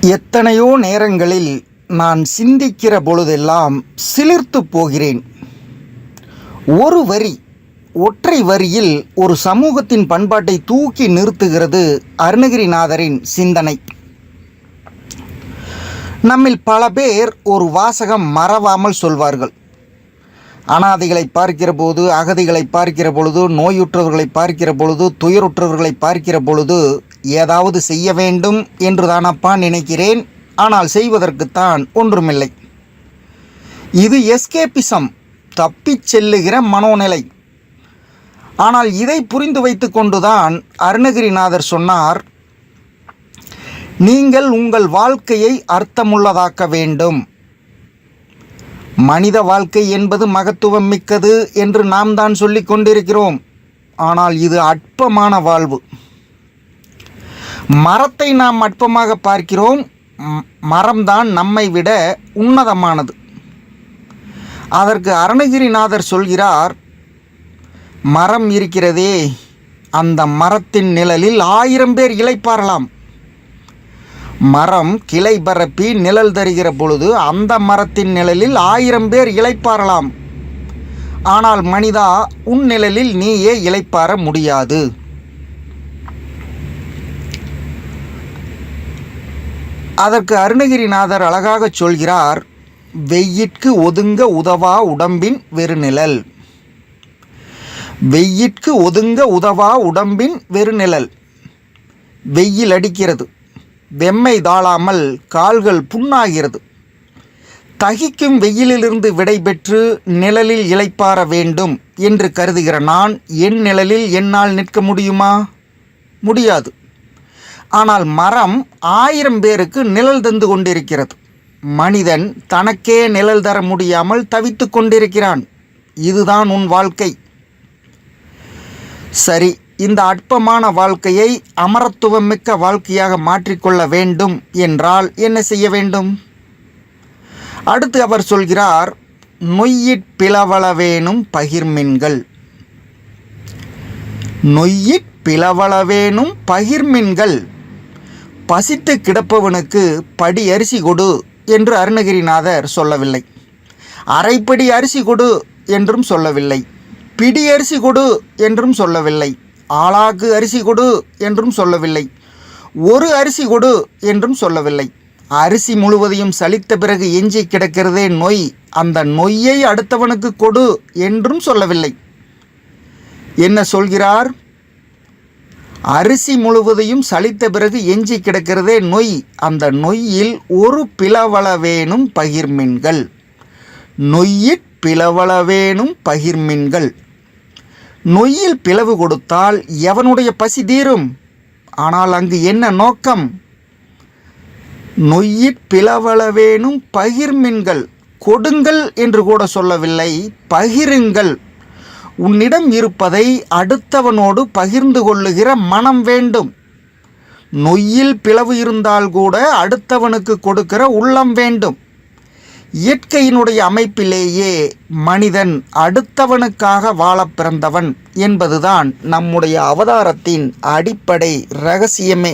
எத்தனையோ நேரங்களில் நான் சிந்திக்கிற பொழுதெல்லாம் சிலிர்த்து போகிறேன். ஒரு வரி, ஒற்றை வரியில் ஒரு சமூகத்தின் பண்பாட்டை தூக்கி நிறுத்துகிறது அருணகிரிநாதரின் சிந்தனை. நம்மில் பல பேர் ஒரு வாசகம் மறவாமல் சொல்வார்கள். அனாதைகளை பார்க்கிற போது, அகதிகளை பார்க்கிற பொழுது, நோயுற்றவர்களை பார்க்கிற பொழுது, துயருற்றவர்களை பார்க்கிற பொழுது ஏதாவது செய்ய வேண்டும் என்று தானப்பா நினைக்கிறேன், ஆனால் செய்வதற்குத்தான் ஒன்றுமில்லை. இது எஸ்கேபிசம், தப்பிச் செல்லுகிற மனோநிலை. ஆனால் இதை புரிந்து வைத்து கொண்டுதான் அருணகிரிநாதர் சொன்னார், நீங்கள் உங்கள் வாழ்க்கையை அர்த்தமுள்ளதாக்க வேண்டும். மனித வாழ்க்கை என்பது மகத்துவம் மிக்கது என்று நாம் தான் சொல்லிக் கொண்டிருக்கிறோம். ஆனால் இது அற்பமான வாழ்வு. மரத்தை நாம் அற்பமாக பார்க்கிறோம். மரம்தான் நம்மை விட உன்னதமானது. அதற்கு அருணகிரிநாதர் சொல்கிறார், மரம் இருக்கிறதே, அந்த மரத்தின் நிழலில் 1000 பேர் இளைப்பாறலாம். மரம் கிளை பரப்பி நிழல் தருகிற பொழுது அந்த மரத்தின் நிழலில் 1000 பேர் இளைப்பாறலாம். ஆனால் மனிதா, உன் நிழலில் நீயே இளைப்பாற முடியாது. அதற்கு அருணகிரிநாதர் அழகாக சொல்கிறார், வெய்யிற்கு ஒதுங்க உதவா உடம்பின் வெறுநிழல். வெய்யிற்கு ஒதுங்க உதவா உடம்பின் வெறுநிழல். வெயில் அடிக்கிறது, வெம்மை தாழாமல் கால்கள் புண்ணாகிறது. தகிக்கும் வெயிலிலிருந்து விடைபெற்று நிழலில் இளைப்பாற வேண்டும் என்று கருதுகிற நான் என் நிழலில் என்னால் நிற்க முடியுமா? முடியாது. ஆனால் மரம் 1000 பேருக்கு நிழல் தந்து கொண்டிருக்கிறது. மனிதன் தனக்கே நிழல் தர முடியாமல் தவித்து கொண்டிருக்கிறான். இதுதான் உன் வாழ்க்கை. சரி, இந்த அற்பமான வாழ்க்கையை அமரத்துவம் மிக்க வாழ்க்கையாக மாற்றிக்கொள்ள வேண்டும் என்றால் என்ன செய்ய வேண்டும்? அடுத்து அவர் சொல்கிறார், நொய்யிற் பிளவளவேனும் பகிர்மின்கள். நொய்யிற் பிளவளவேனும் பகிர்மின்கள். பசித்து கிடப்பவனுக்கு படி அரிசி கொடு என்று அருணகிரிநாதர் சொல்லவில்லை. அரைப்படி அரிசி கொடு என்றும் சொல்லவில்லை. பிடி அரிசி கொடு என்றும் சொல்லவில்லை. ஆளாக்கு அரிசி கொடு என்றும் சொல்லவில்லை. ஒரு அரிசி கொடு என்றும் சொல்லவில்லை. அரிசி முழுவதையும் சலித்த பிறகு எஞ்சி கிடக்கிறதே நொய், அந்த நொய்யை அடுத்தவனுக்கு கொடு என்றும் சொல்லவில்லை. என்ன சொல்கிறார்? அரிசி முழுவதையும் சலித்த பிறகு எஞ்சி கிடக்கிறதே நொய், அந்த நொய்யில் ஒரு பிளவளவேனும் பகிர்மின்கள். நொய்யிற் பிளவளவேனும் பகிர்மின்கள். நொய்யில் பிளவு கொடுத்தால் எவனுடைய பசி தீரும்? ஆனால் அங்கு என்ன நோக்கம்? நொய்யிற் பிளவளவேனும் பகிர்மின்கள். கொடுங்கள் என்று கூட சொல்லவில்லை, பகிருங்கள். உன்னிடம் இருப்பதை அடுத்தவனோடு பகிர்ந்து கொள்ளுகிற மனம் வேண்டும். நொய்யில் பிளவு இருந்தால் கூட அடுத்தவனுக்கு கொடுக்கிற உள்ளம் வேண்டும். இயற்கையினுடைய அமைப்பிலேயே மனிதன் அடுத்தவனுக்காக வாழ பிறந்தவன் என்பதுதான் நம்முடைய அவதாரத்தின் அடிப்படை இரகசியமே.